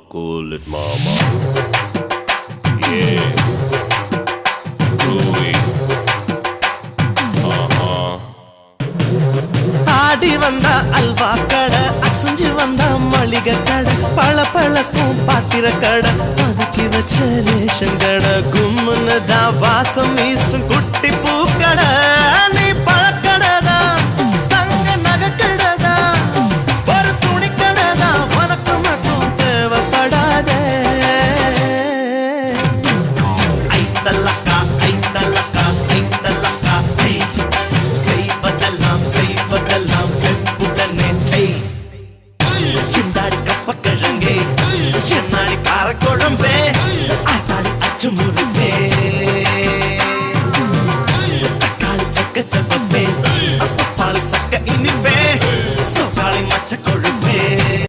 cool it, mama. Yeah. Groovy. ஆடி வந்த அல்வா கடை, அசைஞ்சு வந்த மளிகை கடை, பழ பழக்கும் பாத்திர கடை, பதுக்கி வச்ச ரேஷன் கடை, கும்முன்னு தான் வாசம் வீசும் குட்டி பூக்கடை. நீ பழக்கடை தான், தங்க நகை கடை தான், ஒரு துணி கடை தான், உனக்கு மட்டும் தேவைப்படாதே. ஐத்தலக்கா ஐத்தலக்கா ஐத்தலக்கா ஐ, செய்வதெல்லாம் செய்வதெல்லாம் செப்புடனே செய். சிந்தாடி கப்பக்கிழங்கே, என்னாடி காரக்குழம்பே, ஆத்தாடி அச்சு முறுக்கே, தக்காளி சக்க சப்பப்பே, பாலி சக்க இனிப்பே, சோப்பாளி மச்ச கொழு